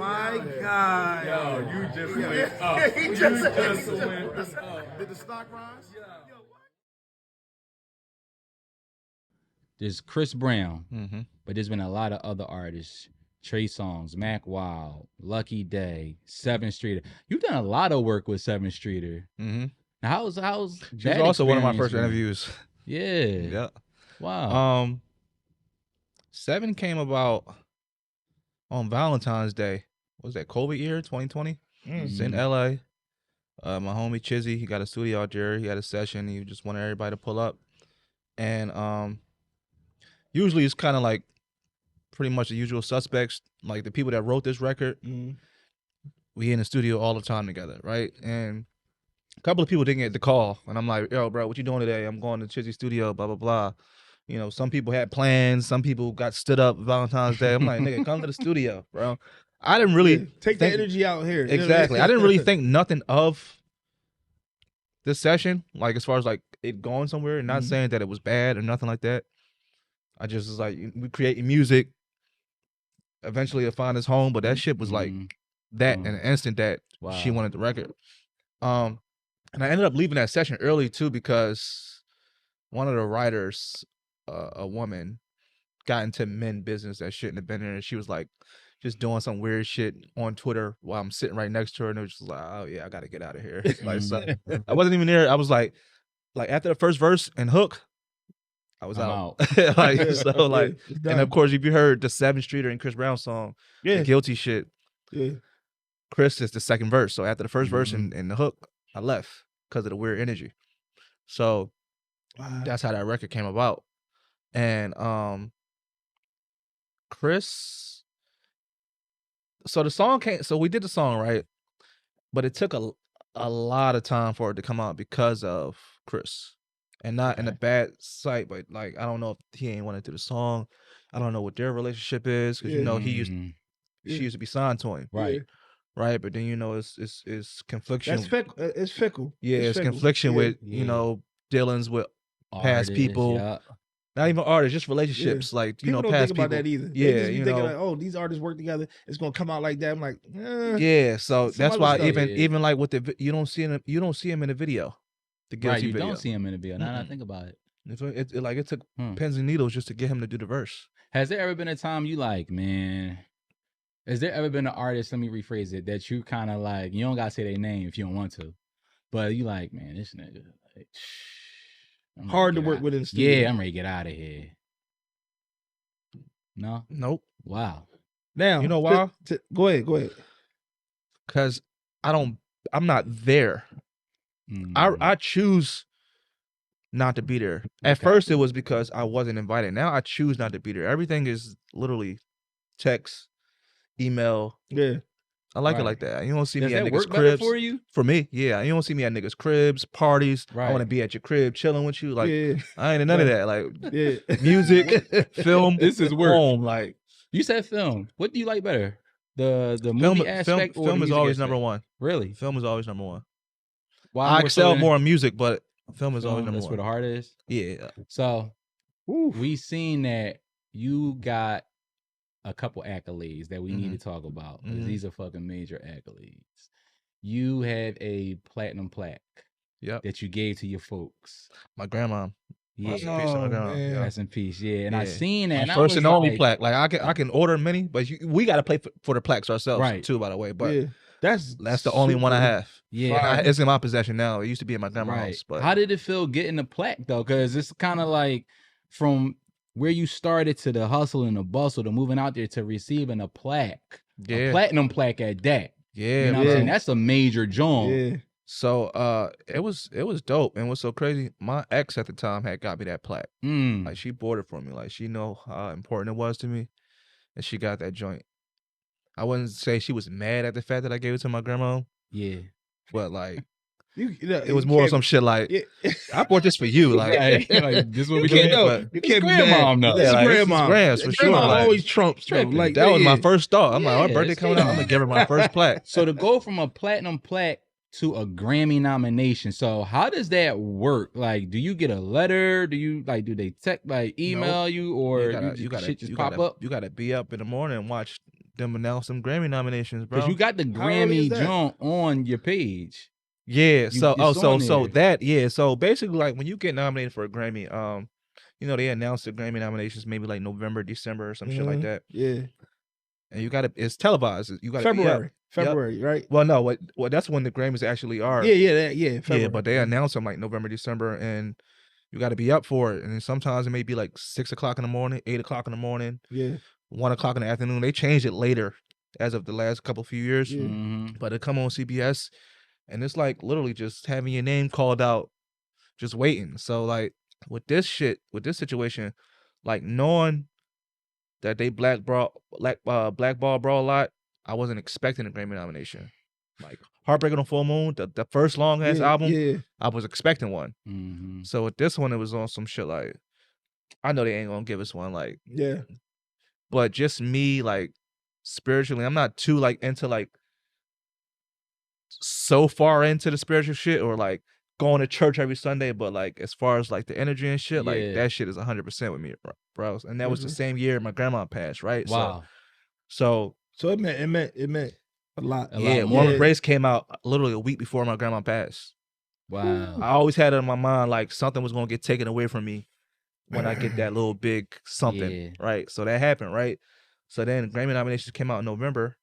my God. Yo, you just went up. He just went up. Did the stock rise? There's Chris Brown, but there's been a lot of other artists. Trey Songz, Mac Wild, Lucky Day, Seven Streeter. You've done a lot of work with Seven Streeter. Now, how's She was also one of my first interviews. Yeah. Yeah. Wow. Seven came about on Valentine's Day. What was that, COVID year, 2020? It's in LA. My homie Chizzy, he got a studio out there. He had a session. He just wanted everybody to pull up. And usually it's kind of like pretty much the usual suspects, like the people that wrote this record. We in the studio all the time together, right? And a couple of people didn't get the call, and I'm like, yo, bro, what you doing today? I'm going to Chizzy studio, blah, blah, blah. You know, some people had plans. Some people got stood up Valentine's Day. I'm like, nigga, come to the studio, bro. I didn't really take the energy out here. Exactly. I didn't really think nothing of this session, like as far as like it going somewhere, and not saying that it was bad or nothing like that. I just was like, we creating music. Eventually, to find his home, but that shit was like that in an instant that she wanted the record. And I ended up leaving that session early too because one of the writers, a woman, got into men business that shouldn't have been there, and she was like just doing some weird shit on Twitter while I'm sitting right next to her, and it was just like, oh yeah, I gotta get out of here. Like, so I wasn't even there. I was like after the first verse and hook, I was out. Like, so like, and of course, if you heard the Seven Streeter and Chris Brown song, the Guilty shit, Chris is the second verse. So after the first verse and the hook, I left because of the weird energy. So that's how that record came about. And Chris, so the song came, so we did the song, right? But it took a lot of time for it to come out because of Chris. And not in a bad sight, but like, I don't know if he ain't wanted to do the song. I don't know what their relationship is, because you know she used to be signed to him, right? But then you know it's confliction. That's fickle. It's fickle. Yeah, it's confliction with you know dealings with past people. Not even artists, just relationships. Like people know, don't past think about people. that either. Yeah, they just be you thinking know, like, oh, these artists work together. It's gonna come out like that. I'm like, yeah. So that's why stuff. even like with the you don't see him in the video. The Guilty right, you video. don't see him in the video. Now that I think about it. It took pins and needles just to get him to do the verse. Has there ever been a time you like, man? Has there ever been an artist, let me rephrase it, that you kind of like, you don't got to say their name if you don't want to, but you like, man, this nigga, like, hard to work with in the studio. Yeah, I'm ready to get out of here. No? Nope. Wow. Now, you know why? Go ahead. Because I'm not there. I choose not to be there. At first, it was because I wasn't invited. Now I choose not to be there. Everything is literally text, email. Yeah. I like it like that. You don't see Does me at that niggas' work cribs. for you? For me, yeah. You don't see me at niggas' cribs, parties. I want to be at your crib, chilling with you. Like, I ain't in none of that. Like, music, film. This is work. Home. Like, you said film. What do you like better? The movie aspect or film the is always aspect? number one. Really? Film is always number one. Why I excel more in music, but film is always number that's one. where the heart is? Yeah. So, we seen that you got a couple accolades that we need to talk about. These are fucking major accolades. You have a platinum plaque that you gave to your folks. My grandma. Yeah. Rest in peace to my grandma. Rest in peace. Yeah. And I seen that. My first and only plaque. Like I can order many, but we got to pay for the plaques ourselves too, by the way. But that's the only one I have. Yeah. It's in my possession now. It used to be in my grandma's house. But how did it feel getting the plaque though? Because it's kind of like from where you started to the hustle and the bustle to moving out there to receiving a plaque, a platinum plaque at that. Yeah, you know what I'm saying? That's a major joint. Yeah. So it was dope. And what's so crazy, my ex at the time had got me that plaque. Like she bought it for me. Like she know how important it was to me. And she got that joint. I wouldn't say she was mad at the fact that I gave it to my grandma. Yeah. But like it was more some shit like I bought this for you. Like, like this is what we can't do. You can't be grandmom mad. though. Yeah, like, grandma. Grams for sure. Like, always trumps though. Like that was my first thought. I'm like, her birthday coming up. I'm gonna give her my first plaque. So to go from a platinum plaque to a Grammy nomination. So how does that work? Like, do you get a letter? Do you like? Do they text, like, email you, or you gotta, shit just pop up? You gotta be up in the morning and watch them announce some Grammy nominations, bro. Because you got the Grammy joint on your page. Yeah. So there. So basically, like when you get nominated for a Grammy, you know, they announce the Grammy nominations maybe like November, December, or some shit like that. Yeah. And you gotta, it's televised. You gotta February, right? Well, no, well, that's when the Grammys actually are. February. Yeah, but they announce them like November, December, and you got to be up for it. And then sometimes it may be like 6 o'clock in the morning, 8 o'clock in the morning, 1 o'clock in the afternoon. They changed it later, as of the last few years. But it come on CBS, and it's like literally just having your name called out, just waiting. So like with this situation, like knowing that they blackball bro a lot, I wasn't expecting a Grammy nomination. Like Heartbreak on Full Moon, the first long ass album, I was expecting one. So with this one, it was on some shit like, I know they ain't gonna give us one, like, but just me, like, spiritually, I'm not too like into like so far into the spiritual shit or like going to church every Sunday, but like as far as like the energy and shit, like that shit is 100% with me, bro. And that was the same year my grandma passed, right? Wow. So it meant a lot. Mormon Grace came out literally a week before my grandma passed. Wow. I always had it in my mind like something was gonna get taken away from me when I get that little big something, right? So that happened, right? So then Grammy nominations came out in November,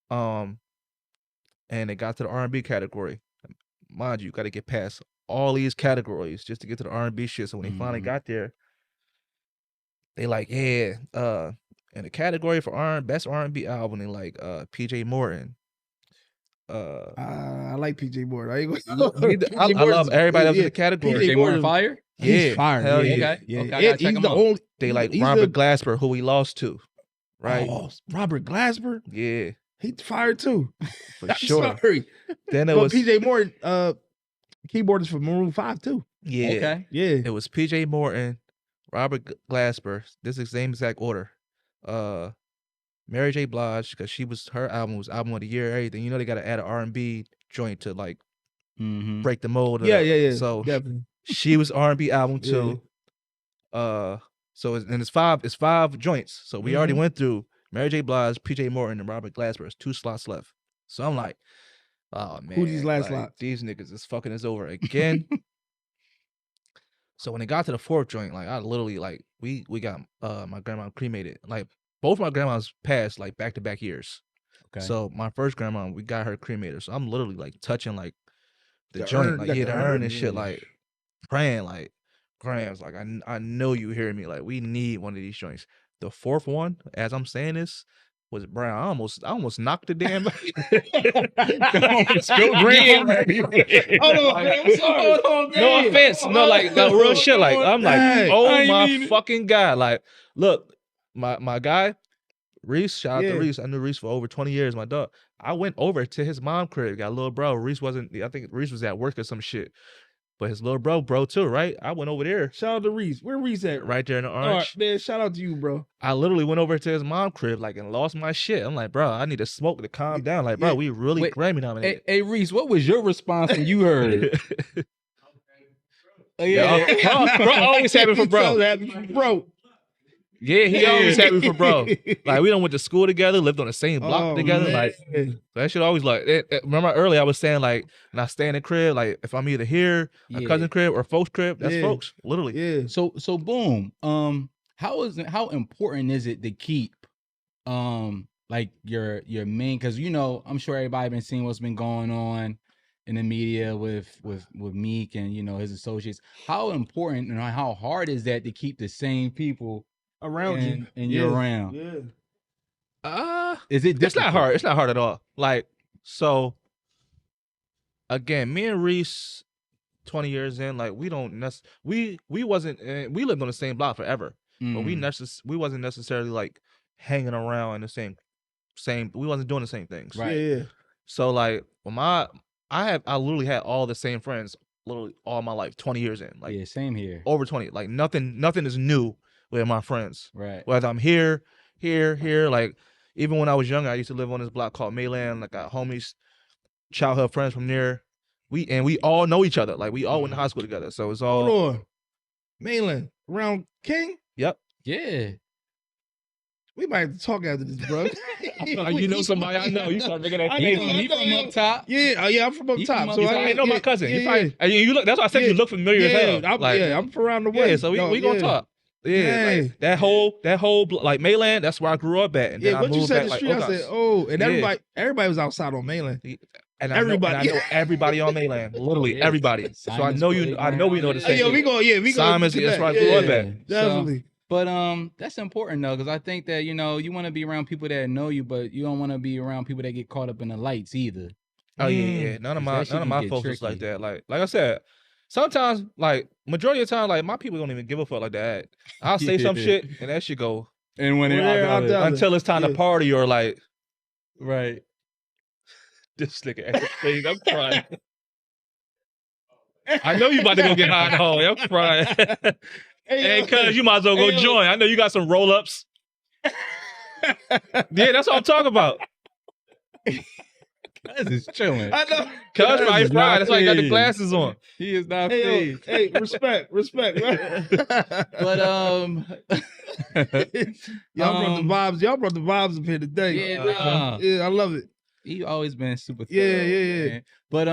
and it got to the R&B category. Mind you, got to get past all these categories just to get to the R&B shit. So when they finally got there, they like, in the category for best R&B album, they like PJ Morton. I like PJ Morton. I love everybody else in the category. PJ Morton fire? He's fire. Hell Okay. Yeah. Okay, I gotta check him out. They like Robert Glasper, who he lost to, right? Oh, Robert Glasper? Yeah. He's fired too. For sure. Sorry. Then it was PJ Morton, keyboardist for Maroon 5 too. Yeah. Okay. Yeah. It was PJ Morton, Robert Glasper. This is the same exact order. Mary J. Blige, because her album was album of the year, everything. You know they gotta add an R&B joint to like break the mold. Yeah. So definitely. she was R&B album too. So it's five joints. So we already went through Mary J. Blige, PJ Morton, and Robert Glasper. It's 2 slots left. So I'm like, oh man, who's these last slots? These niggas is fucking us over again. So when it got to the 4th joint, like I literally like we got my grandma cremated. Like both my grandmas passed like back-to-back years. Okay. So my first grandma, we got her cremated. So I'm literally like touching like the joint, like the urn and shit, like praying like, Grams, like I know you hear me. Like we need one of these joints. The 4th one, as I'm saying this, was brown. I almost knocked the damn. Hold on, no offense, no, like real shit. Like I'm like, oh my fucking God! Like, look, my guy, Reese. Shout out to Reese. I knew Reese for over 20 years. My dog. I went over to his mom crib. Got a little bro. Reese wasn't. I think Reese was at work or some shit. But his little bro too, right? I went over there. Shout out to Reese. Where Reese at? Right there in the orange. All right, man, shout out to you, bro. I literally went over to his mom crib, like, and lost my shit. I'm like, bro, I need to smoke to calm down. Like, bro, we really Grammy nominated. Hey, Reese, what was your response when you heard? Bro always happy for bro. So happy for bro. Yeah, he always happy for bro. Like, we done went to school together, lived on the same block together. Man. Like, that shit always like. Remember earlier I was saying like, when I stay in the crib, like if I'm either here, my cousin crib, or folks crib, that's folks, literally. Yeah. So boom. How important is it to keep, like your main? Because you know, I'm sure everybody been seeing what's been going on in the media with Meek and you know his associates. How important and how hard is that to keep the same people around you and you're around? Is it difficult? It's not hard. It's not hard at all. Like, so again, me and Reese 20 years in, like we don't we wasn't we lived on the same block forever. But we wasn't necessarily like hanging around in the same we wasn't doing the same things. Right. Yeah. So like I literally had all the same friends literally all my life, 20 years in. Like same here. Over 20. Like nothing is new with my friends. Right. Whether I'm here, like even when I was younger, I used to live on this block called Mayland. Like got homies, childhood friends from there. We all know each other. Like we all went to high school together. So it's all Hold on. Mayland around King? Yep. Yeah. We might have to talk after this, bro. Like, you know somebody I know. You start making that I face. know, He from up top. Yeah, I'm from up He top. from So up top. I know my cousin. He Yeah, probably, and you look. That's why I said you look familiar as hell. I'm from around the way. Yeah, so we gonna talk. Yeah, like that whole like Mayland. That's where I grew up at, and then I what you moved said back the like street, I said, oh, and everybody was outside on Mainland. And Everybody. I know everybody on Mainland, literally everybody. So I know you. I know we know the same. We go. Simon's, that's where I grew up at. Definitely. But that's important though, because I think that you want to be around people that know you, but you don't want to be around people that get caught up in the lights either. Oh yeah. None of my folks is like that. Like I said, sometimes like majority of the time, like my people don't even give a fuck like that. I'll say some shit and that shit go. And when they're out there, until it's time to party or like, right. This nigga at the thing, I'm crying. I know you about to go get high in the hallway. I'm crying. Hey, cuz you might as well go join. I know you got some roll-ups. Yeah, that's what I'm talking about. Cuz is chilling. I know. Cuz right fried. That's why he got the glasses on. He is not phased. Hey, respect. Right? But y'all brought the vibes up here today. Yeah, I love it. He always been super thorough, Yeah. man. But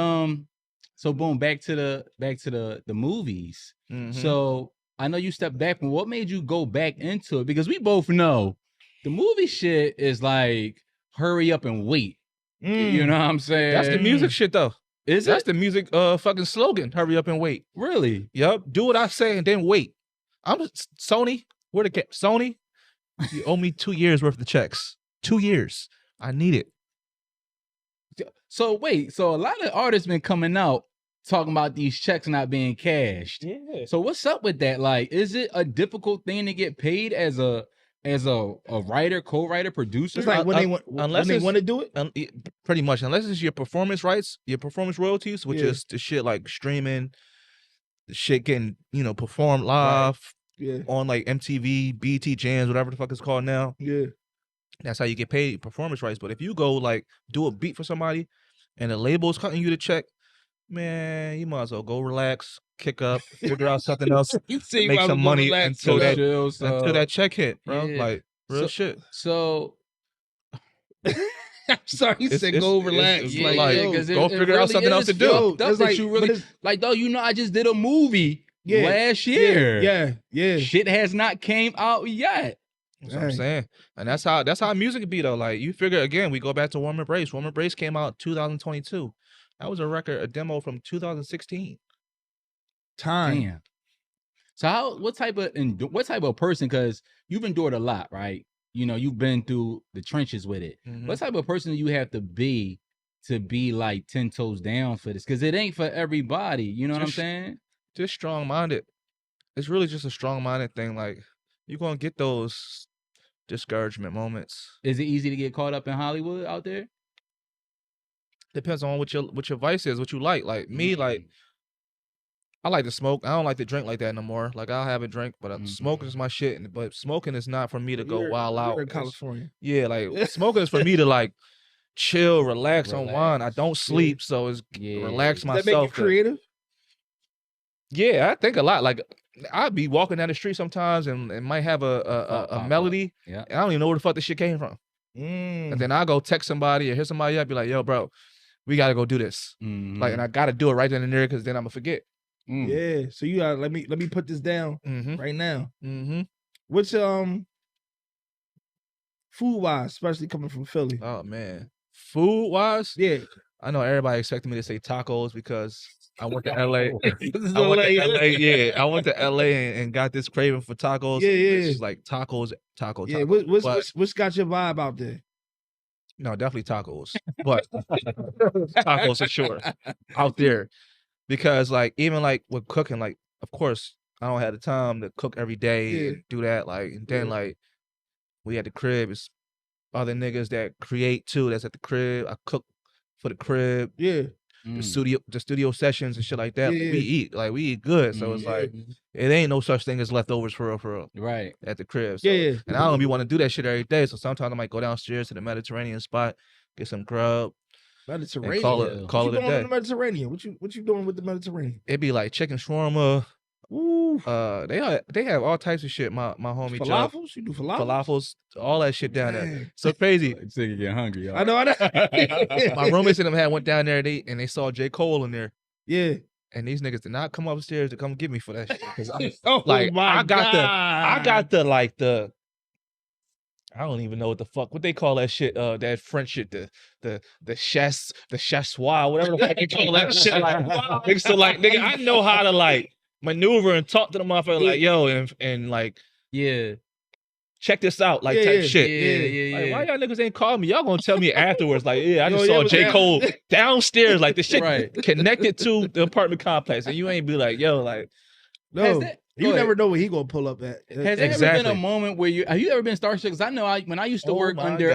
so boom, back to the movies. Mm-hmm. So I know you stepped back from what made you go back into it, because we both know the movie shit is like hurry up and wait. You know what I'm saying? That's the music shit though. That's the music fucking slogan. Hurry up and wait. Really? Yep. Do what I say and then wait. I'm Sony. Where the Sony? You owe me 2 years worth of checks. 2 years. I need it. So wait, so a lot of artists been coming out talking about these checks not being cashed. Yeah. So what's up with that? Like, is it a difficult thing to get paid as a writer, co-writer, producer? It's like when they want to do it. Pretty much, unless it's your performance rights, your performance royalties, which is the shit like streaming, the shit getting performed live on like MTV, BT Jams, whatever the fuck it's called now. Yeah. That's how you get paid, performance rights. But if you go like do a beat for somebody and the label's cutting you the check, man, you might as well go relax, kick up, figure out something else, make some money until that check hit, bro. Yeah. Like real shit. So I'm sorry, you said go relax. Go figure out something else to do. That's like you really like though. I just did a movie last year. Yeah. Shit has not came out yet. That's what I'm saying. And that's how music be though. Like you figure again, we go back to Warm Embrace. Warm Embrace came out 2022. That was a demo from 2016. Damn. So what type of person, because you've endured a lot, right? You've been through the trenches with it. Mm-hmm. What type of person do you have to be like 10 toes down for this? Because it ain't for everybody. You know what I'm saying? Just strong-minded. It's really just a strong-minded thing. Like you're gonna get those discouragement moments. Is it easy to get caught up in Hollywood out there? Depends on what your vice is, what you like. Like me, like I like to smoke. I don't like to drink like that no more. Like I'll have a drink, but smoking is my shit. But smoking is not for me to go wild out. You're in California. Yeah, like smoking is for me to like chill, relax, unwind. I don't sleep, so it's relax myself. Does that make you creative? Yeah, I think a lot. Like I'd be walking down the street sometimes and might have a melody. Yeah. And I don't even know where the fuck this shit came from. And then I go text somebody or hit somebody up, be like, yo, bro, we gotta go do this. Like, and I gotta do it right then and there because then I'm gonna forget. Yeah. So you gotta let me put this down right now. What's food wise, especially coming from Philly? Oh man. Food wise? Yeah. I know everybody expected me to say tacos because I went to LA. I went to LA and got this craving for tacos. Yeah. It's like tacos. Yeah, what's got your vibe out there? No, definitely tacos. But tacos for sure. Out there. Because like even like with cooking, like of course I don't have the time to cook every day and do that. Like and then like we at the crib, it's other niggas that create too, that's at the crib. I cook for the crib. Yeah. The studio sessions and shit like that. We eat good. So it's like it ain't no such thing as leftovers for real. Right. At the crib. So, and I don't be want to do that shit every day. So sometimes I might go downstairs to the Mediterranean spot, get some grub. Mediterranean. Call it a day. The Mediterranean. What you doing with the Mediterranean? It'd be like chicken shawarma, Ooh. They have all types of shit. My homie Jeff. Falafels? You do falafels? Falafels, all that shit down there. So crazy. So you get hungry. Y'all. I know. My roommates and them went down there and they saw J. Cole in there. Yeah. And these niggas did not come upstairs to come get me for that shit. Cause Oh like my I got God. the I don't even know what they call that shit. That French shit, the chassois, whatever the fuck they call that shit. Like, so like, nigga, I know how to like maneuver and talk to the motherfucker like, yo, and like, check this out, like type shit. Yeah. Like, why y'all niggas ain't call me? Y'all gonna tell me afterwards, like, I just saw J. Cole downstairs, like the shit connected to the apartment complex, and you ain't be like, yo, like, no. You never know where he gonna pull up at. Has there ever been a moment where have you ever been starstruck? Because I know when I used to work under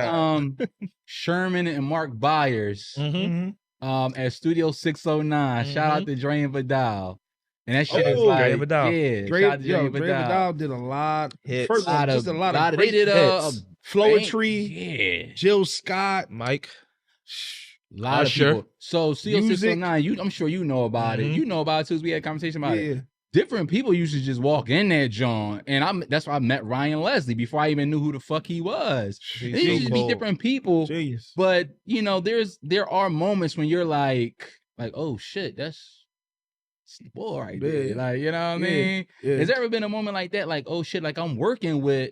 Sherman and Mark Byers at Studio 609. Shout out to Dre and Vidal. And that shit is like, Dre and Vidal. Dre and Vidal did a lot. First of all, just a lot of great hits. Floetry, Jill Scott, Mike. A lot of people. So Studio 609, I'm sure you know about it. You know about it too, because we had a conversation about it. Different people used to just walk in that joint, and that's why I met Ryan Leslie before I even knew who the fuck he was. They used to be different people, but you know, there are moments when you're like, oh shit, that's the boy right there. Like, you know what I mean? Has there ever been a moment like that? Like, oh shit, like I'm working with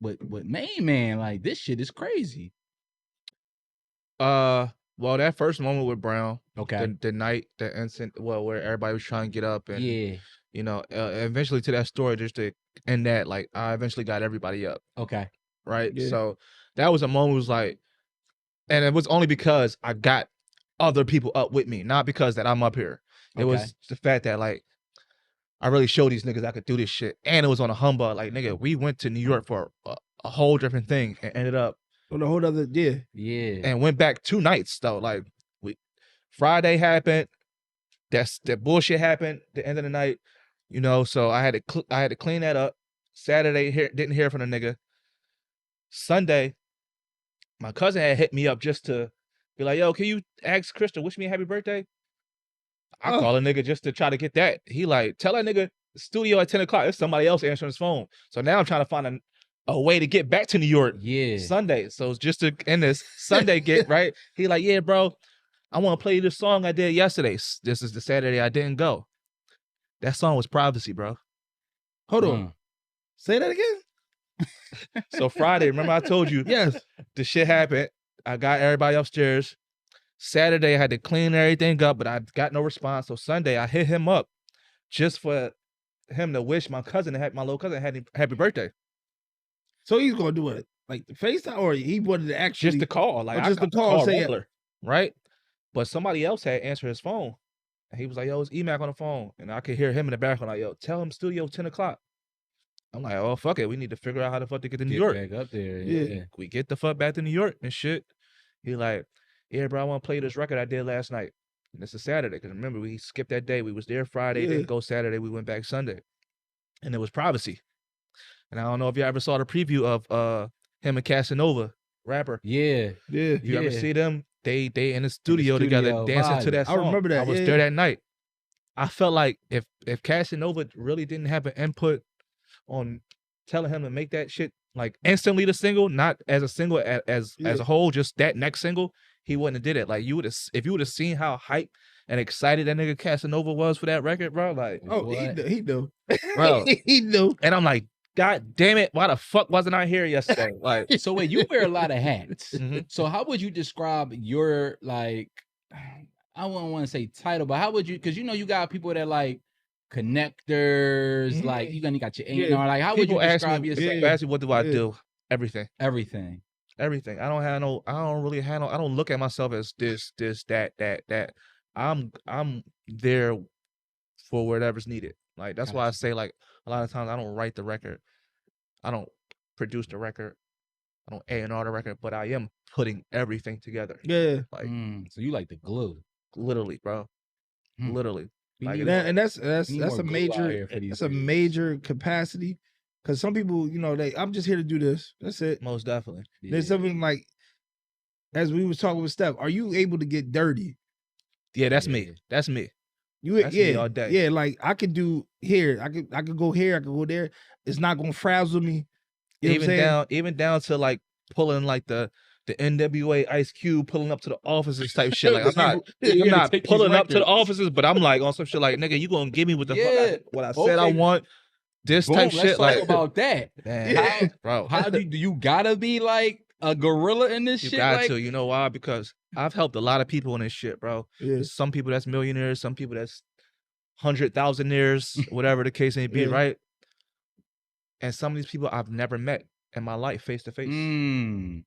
Main Man. Like this shit is crazy. Well, that first moment with Brown, okay, the night, the instant, where everybody was trying to get up, and you know, eventually to that story, just to end that, like I eventually got everybody up. Okay, right. So that was a moment. Was like, and it was only because I got other people up with me, not because that I'm up here. It was the fact that like I really showed these niggas I could do this shit, and it was on a humbug. Like, nigga, we went to New York for a whole different thing and ended up on a whole other and went back 2 nights though. Like Friday happened, that bullshit happened the end of the night, you know. So I had to clean that up. Saturday didn't hear from the nigga. Sunday, my cousin had hit me up just to be like, yo, can you ask Chris to wish me a happy birthday? I call a nigga just to try to get that. He like, tell that nigga studio at 10 o'clock. There's somebody else answering his phone. So now I'm trying to find a way to get back to New York Sunday. So it's just to end this Sunday get, right? He like, yeah, bro, I want to play you this song I did yesterday. This is the Saturday I didn't go. That song was Privacy, bro. Hold on. Say that again? So Friday, remember I told you the shit happened. I got everybody upstairs. Saturday, I had to clean everything up, but I got no response. So Sunday, I hit him up just for him to wish my little cousin, happy birthday. So he's gonna do it like the FaceTime, or he wanted to actually just the call, like just the call, say regular, right? But somebody else had answered his phone, and he was like, "Yo, it's EMac on the phone," and I could hear him in the background like, "Yo, tell him studio 10 o'clock." I'm like, "Oh fuck it, we need to figure out how the fuck to get to New York." Back up there, we get the fuck back to New York and shit. He like, yeah, bro, I want to play this record I did last night. And it's a Saturday, because remember, we skipped that day. We was there Friday, didn't go Saturday. We went back Sunday. And it was Privacy. And I don't know if you ever saw the preview of him and Casanova, rapper. You ever see them? They in the studio together dancing to that song. I remember that. I was there that night. I felt like if Casanova really didn't have an input on telling him to make that shit like instantly the single, not as a single as a whole, just that next single, he wouldn't have did it. Like if you would have seen how hyped and excited that nigga Casanova was for that record, bro. Like, he knew, bro. He knew. And I'm like, God damn it, why the fuck wasn't I here yesterday? Like, so wait, you wear a lot of hats. So how would you describe your like? I wouldn't want to say title, but how would you? Because you know you got people that like connectors, like you got your A&R. Like, how would you describe yourself? People ask me, what do I do? Everything. I don't look at myself as this, that. I'm there for whatever's needed. Like, that's why I say, like, a lot of times I don't write the record. I don't produce the record. I don't A&R the record, but I am putting everything together. Like, so you like the glue. Literally, bro. Literally. Like, and that's a major capacity, because some people, you know, I'm just here to do this. That's it. Most definitely. There's something like, as we was talking with Steph, are you able to get dirty? Yeah, that's me. That's me. That's me all day. Yeah, like I could do here. I could go here, I could go there. It's not gonna frazzle me. You know even down to like pulling like the NWA Ice Cube pulling up to the offices type shit. Like I'm not pulling up to the offices, but I'm like on some shit like, nigga, you gonna give me what the fuck what I said I want. This type shit. Let's talk about that. Man, bro. How do you gotta be like a gorilla in this shit? You got to. You know why? Because I've helped a lot of people in this shit, bro. Yeah. Some people that's millionaires, some people that's 100,000-aires, whatever the case may be, right? And some of these people I've never met in my life face to face.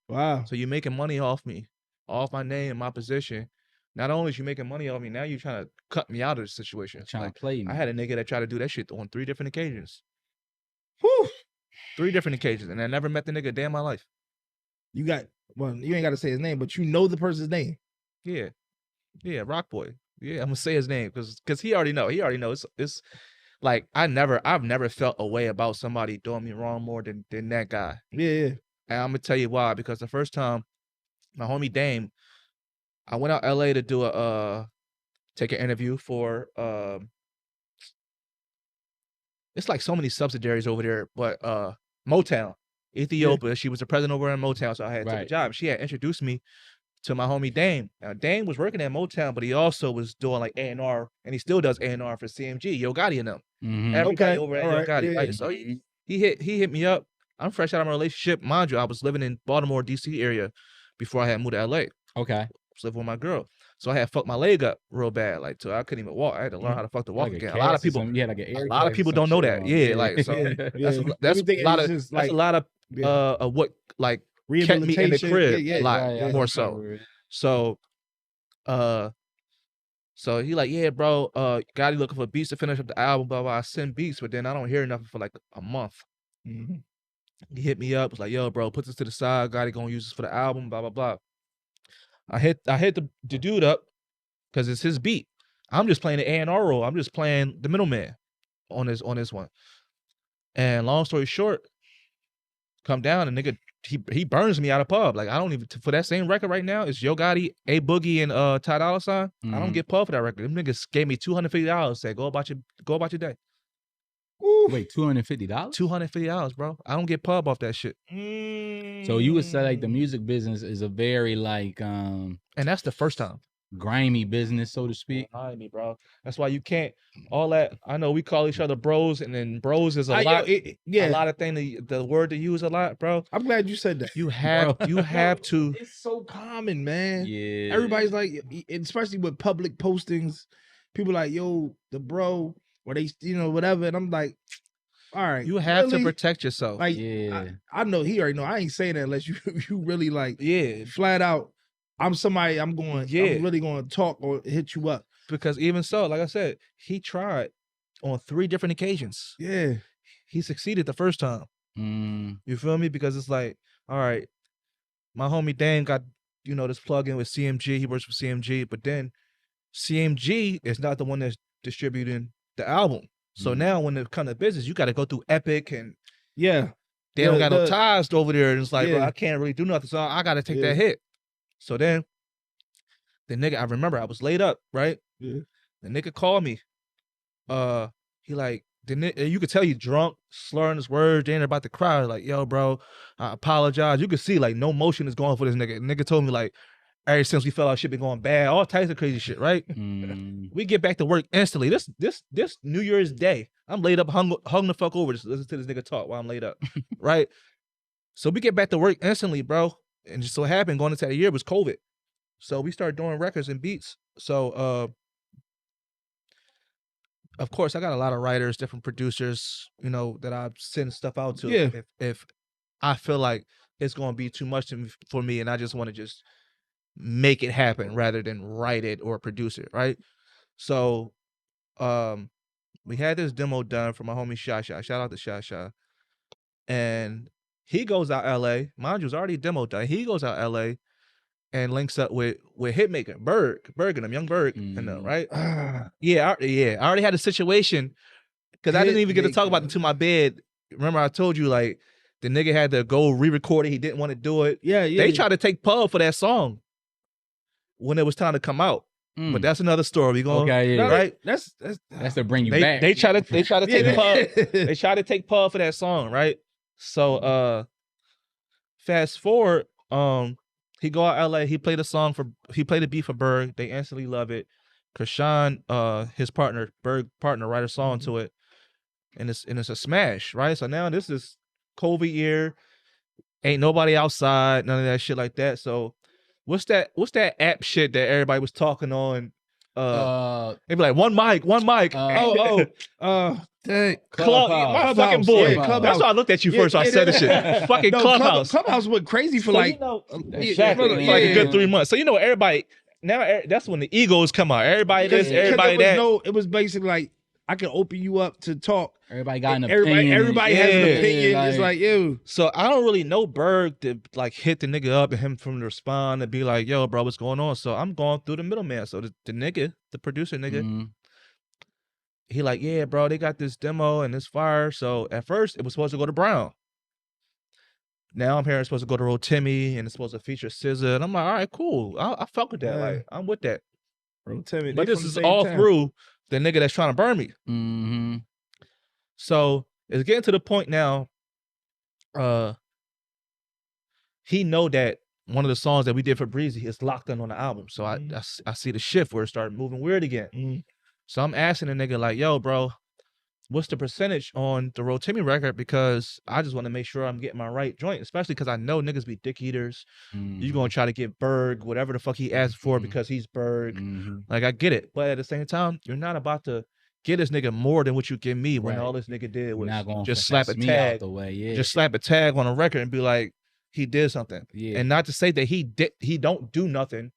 Wow. So you're making money off me, off my name and my position. Not only is you making money off me, now you're trying to cut me out of the situation. Trying to play me. I had a nigga that tried to do that shit on 3 different occasions. Whew. 3 different occasions, and I never met the nigga a day in my life. You ain't got to say his name, but you know the person's name. Yeah, Rock Boy. Yeah, I'm gonna say his name because he already know. He already knows. It's like I've never felt a way about somebody doing me wrong more than that guy. Yeah. And I'm gonna tell you why. Because the first time, my homie Dame, I went out LA to do take an interview for it's like so many subsidiaries over there, but Motown, Ethiopia. She was the president over in Motown, so I had to take a job. She had introduced me to my homie Dame. Now Dame was working at Motown, but he also was doing like A&R, and he still does A&R for CMG, Yo Gotti and them. Everybody over at Yo Gotti. Right. So he hit me up. I'm fresh out of my relationship. Mind you, I was living in Baltimore, DC area before I had moved to LA. Okay. I was living with my girl. So I had fucked my leg up real bad, like so I couldn't even walk. I had to learn how to fuck the walk again. A lot of people, don't know that. Yeah, like so that's a lot of what like kept me in the crib, more so. So, so he like, yeah, bro, Gotti looking for beats to finish up the album, blah, blah. I send beats, but then I don't hear nothing for like a month. He hit me up, was like, yo, bro, put this to the side. Gotti gonna use this for the album, blah, blah, blah. I hit the dude up because it's his beat. I'm just playing the A&R role. I'm just playing the middleman on this one. And long story short, come down and nigga, he burns me out of pub. Like I don't even for that same record right now. It's Yo Gotti, A Boogie, and Ty Dolla $ign. I don't get pub for that record. Them niggas gave me $250. Said go about your day. Oof. Wait, $250? $250, bro. I don't get pub off that shit. So you would say like the music business is a very like and that's the first time. Grimy business, so to speak. Behind me, bro. That's why you can't all that. I know we call each other bros, and then bros is a lot. A lot of thing. The word to use a lot, bro. I'm glad you said that. You have to. It's so common, man. Yeah. Everybody's like, especially with public postings, people like, yo, the bro, or they, whatever, and I'm like, all right, you have to protect yourself. Like, I know he already know. I ain't saying that unless you really like, flat out. I'm somebody. I'm really going to talk or hit you up. Because even so, like I said, he tried on 3 different occasions. Yeah, he succeeded the first time. You feel me? Because it's like, all right, my homie Dame got this plug in with CMG. He works for CMG, but then CMG is not the one that's distributing the album. So now when it comes to business, you got to go through Epic and they don't got no ties over there. And it's like, bro, I can't really do nothing. So I got to take that hit. So then the nigga, I remember I was laid up, right? Yeah. The nigga called me. He like, you could tell he drunk, slurring his words, then about to cry. Like, yo, bro, I apologize. You could see like no motion is going for this nigga. Nigga told me like, ever since we felt our shit been going bad, all types of crazy shit, right? We get back to work instantly. This New Year's Day, I'm laid up, hung the fuck over. Just listen to this nigga talk while I'm laid up, right? So we get back to work instantly, bro. And just so happened, going into that year was COVID. So we started doing records and beats. So, of course, I got a lot of writers, different producers, that I send stuff out to. Yeah. If I feel like it's going to be too much for me and I just want to just make it happen rather than write it or produce it, right? So, we had this demo done for my homie Sha. Shout out to Sha. And he goes out LA. Mind you, it was already demo done. He goes out LA and links up with Hitmaker, Berg and them, Young Berg, and them, right? I already had a situation because I didn't even get to talk about it to my bed. Remember, I told you like the nigga had to go re-record it. He didn't want to do it. Yeah. They tried to take pub for that song when it was time to come out. But that's another story. We going right. That's to bring you back. They try to take pub. They try to take pub for that song, right? So fast forward, he go out LA. He played a beat for Berg. They instantly love it. Krishan, his partner, Berg partner, write a song to it, and it's a smash, right? So now this is COVID year. Ain't nobody outside, none of that shit like that. So what's that app shit that everybody was talking on? They be like one mic. Dang. Clubhouse. Fucking boy. Yeah, Clubhouse. That's why I looked at you first. I said this shit. Fucking Clubhouse. Clubhouse went crazy for So like, like a good 3 months. So everybody now that's when the egos come out. Everybody this, everybody that. It was basically like I can open you up to talk. Everybody got an opinion. Everybody has an opinion. It's like, yo. So I don't really know Berg to like hit the nigga up and him from the respond and be like, yo, bro, what's going on? So I'm going through the middleman. So the nigga, the producer nigga, he like, yeah, bro, they got this demo and this fire. So at first it was supposed to go to Brown. Now I'm hearing it's supposed to go to Rotimi and it's supposed to feature SZA. And I'm like, all right, cool. I fuck with that. Yeah. Like, I'm with that. Rotimi. But this is all through the nigga that's trying to burn me. Mm-hmm. So it's getting to the point now. He know that one of the songs that we did for Breezy is locked in on the album. So I see the shift where it started moving weird again. So I'm asking the nigga like, yo, bro, what's the percentage on the Rotimi record? Because I just want to make sure I'm getting my right joint, especially because I know niggas be dick eaters. You're going to try to get Berg, whatever the fuck he asked for because he's Berg. Like, I get it. But at the same time, you're not about to get this nigga more than what you give me when all this nigga did was just slap a tag. Just slap a tag on a record and be like, he did something. And not to say that he don't do nothing.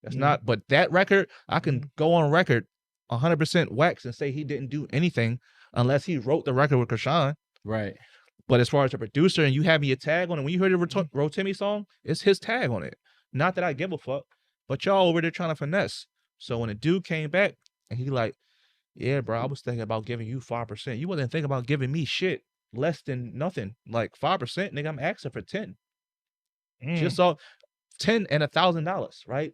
That's not, but that record, I can go on record 100% wax and say he didn't do anything unless he wrote the record with Krishan. Right. But as far as a producer and you have me a tag on it, when you heard the Rotimi song, it's his tag on it. Not that I give a fuck, but y'all over there trying to finesse. So when the dude came back and he like, yeah, bro, I was thinking about giving you 5%. You wasn't thinking about giving me shit less than nothing. Like 5%, nigga, I'm asking for 10. Just saw 10 and $1,000, right?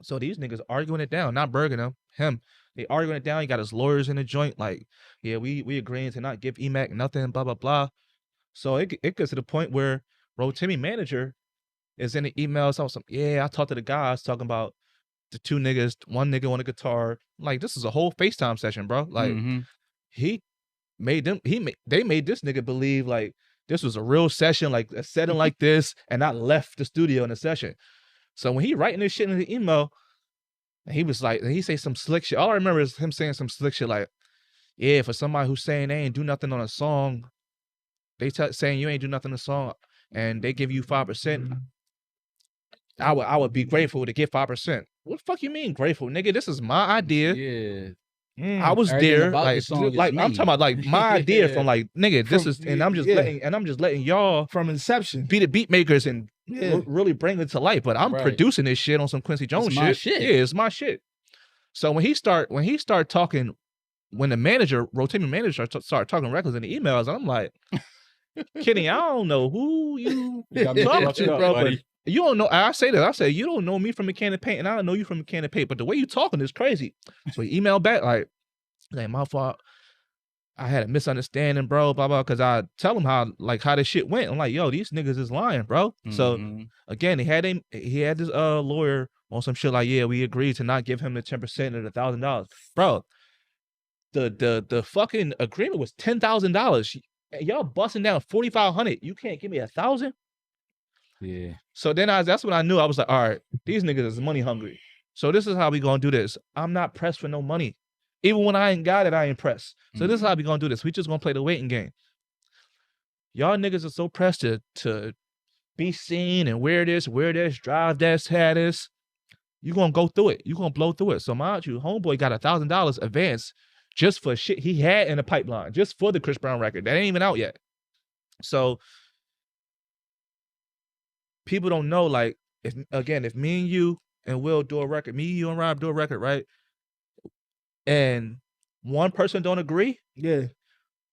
So these niggas arguing it down, not Bergen him. They arguing it down. He got his lawyers in the joint. Like, yeah, we agreeing to not give EMac nothing, blah, blah, blah. So it gets to the point where Rotimi manager is in the emails. I talked to the guys talking about the two niggas, one nigga on a guitar. Like, this is a whole FaceTime session, bro. Like, they made this nigga believe like this was a real session, like a setting like this, and I left the studio in the session. So when he writing this shit in the email, he was like, he say some slick shit. All I remember is him saying some slick shit like, yeah, for somebody who's saying they ain't do nothing on a song, they saying you ain't do nothing on a song, and they give you 5%, I would be grateful to get 5%. What the fuck you mean grateful, nigga? This is my idea. Yeah. I was there, like I'm talking about like my idea from like nigga. This is, and I'm just letting y'all from inception be the beat makers and really bring it to life. But I'm producing this shit on some Quincy Jones shit. Yeah, it's my shit. So when he start talking, when the Rotimi manager start talking records in the emails, I'm like, Kenny, I don't know who you talking to, bro, but you don't know. I say that. I say, you don't know me from McKinney Paint, and I don't know you from McKinney Paint, but the way you talking is crazy. So he emailed back, like my fault. I had a misunderstanding, bro, blah, blah, because I tell him how this shit went. I'm like, yo, these niggas is lying, bro. So, again, he had this lawyer on some shit like, yeah, we agreed to not give him the 10% of the $1,000. Bro, the fucking agreement was $10,000. Y'all busting down $4,500. You can't give me $1,000? Yeah. So then that's when I knew. I was like, all right, these niggas is money hungry. So this is how we gonna do this. I'm not pressed for no money. Even when I ain't got it, I ain't pressed. So this is how we gonna do this. We just gonna play the waiting game. Y'all niggas are so pressed to be seen and wear this, drive this, have this. You gonna go through it. You gonna blow through it. So mind you, homeboy got $1,000 advance just for shit he had in the pipeline, just for the Chris Brown record. That ain't even out yet. So people don't know, like, if me and you and Will do a record, me, you, and Rob do a record, right? And one person don't agree,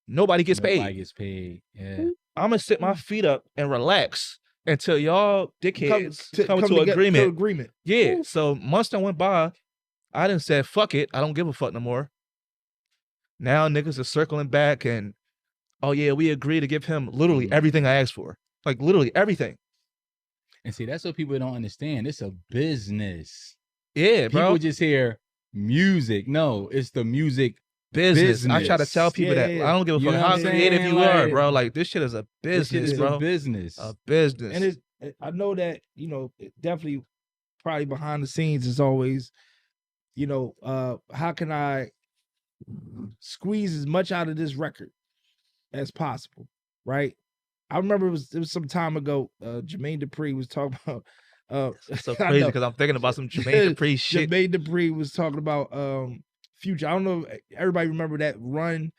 nobody gets paid. Nobody gets paid. Yeah. I'm gonna sit my feet up and relax until y'all dickheads come to agreement. agreement. Yeah. So months done went by, I done said, fuck it. I don't give a fuck no more. Now niggas are circling back and, oh yeah, we agree to give him literally everything I asked for. Like literally everything. And see, that's what people don't understand. It's a business. Yeah, bro. People just hear music. No, it's the music business. I try to tell people that I don't give a fuck how creative you are, bro. Like this shit is a business, bro. A business. A business. And I know that, you know, definitely probably behind the scenes is always, you know, how can I squeeze as much out of this record as possible, right? I remember it was some time ago, Jermaine Dupri was talking about so crazy because I'm thinking about some Jermaine Dupri shit. Jermaine Dupri was talking about Future. I don't know if everybody remember that run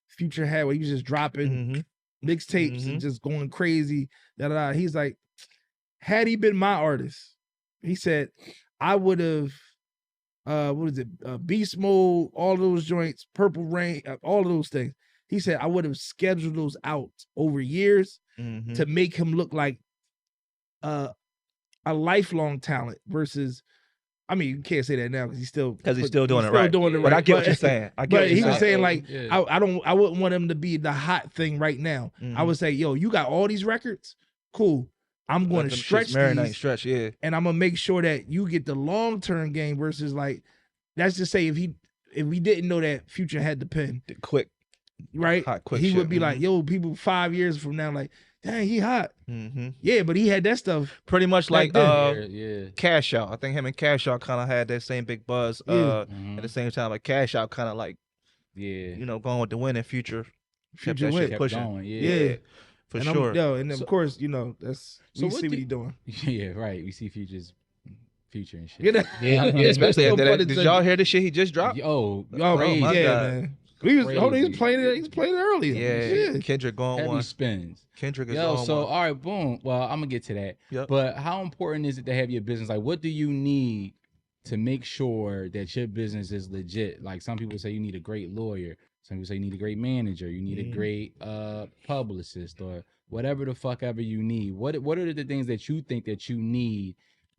Future had where he was just dropping mixtapes and just going crazy. He's like, had he been my artist, he said, I would have what is it? Beast Mode, all those joints, Purple Rain, all of those things. He said, I would have scheduled those out over years to make him look like a lifelong talent versus, I mean, you can't say that now because he's still doing it right. But I get what you're saying. But he was saying like, I wouldn't want him to be the hot thing right now. I would say, yo, you got all these records, cool. I'm going to stretch these, and I'm gonna make sure that you get the long-term game versus like, let's just say if we didn't know that Future had the pen, the quick, right? Hot, quick he shit. would be like, yo, people 5 years from now, like, dang, he hot. Yeah, but he had that stuff pretty much like Cash Out. I think him and Cash Out kind of had that same big buzz. At the same time, like Cash Out kind of like, you know, going with the win and Future kept pushing. Going, for sure. And of course, you know, that's we see what he's doing. Yeah, right. We see Future and shit. Especially after that. Did y'all hear the shit he just dropped? Crazy. My God. Man. He's playing it earlier. Yeah. Kendrick going heavy one. Spins. Kendrick is going so one. all right, boom. Well, I'm gonna get to that. Yep. But how important is it to have your business? Like, what do you need to make sure that your business is legit? Like, some people say you need a great lawyer. Some people say you need a great manager. You need a great publicist or whatever the fuck ever you need. What are the things that you think that you need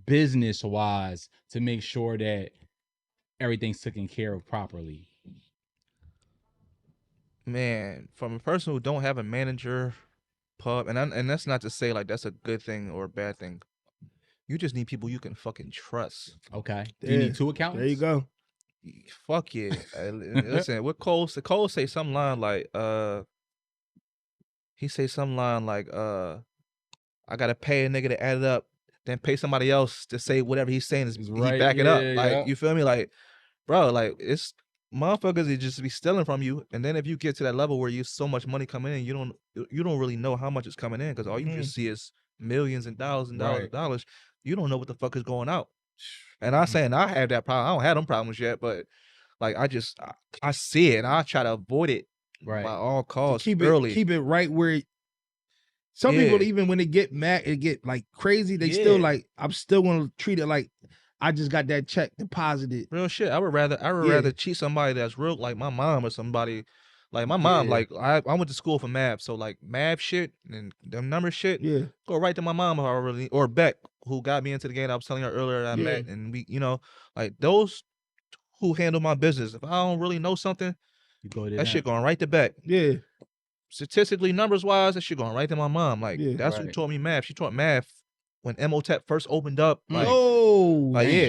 business wise to make sure that everything's taken care of properly? Man, from a person who don't have a manager, pub, and that's not to say like that's a good thing or a bad thing. You just need people you can fucking trust. Okay. Do you need 2 accountants? There you go. Fuck yeah. Listen, what Cole say some line like he say some line like I gotta pay a nigga to add it up, then pay somebody else to say whatever he's saying is right. He back it up. Like you feel me? Like, bro, like it's motherfuckers that just be stealing from you, and then if you get to that level where you so much money coming in, you don't really know how much is coming in because all you just see is millions and thousands of dollars. You don't know what the fuck is going out. And I'm saying I have that problem. I don't have them problems yet, but like I see it and I try to avoid it by all costs. Keep it right where some people, even when they get mad, it get like crazy. They still like, I'm still gonna treat it like I just got that check deposited. Real shit. I would rather cheat somebody that's real, like my mom or somebody. Like my mom, like I went to school for math, so like math shit and them number shit, go right to my mom or Beck, who got me into the game. I was telling her earlier that I met, and we, you know, like those who handle my business. If I don't really know something, that shit going right to Beck. Yeah. Statistically, numbers wise, that shit going right to my mom. Like that's who taught me math. She taught math when Emotep first opened up. Like,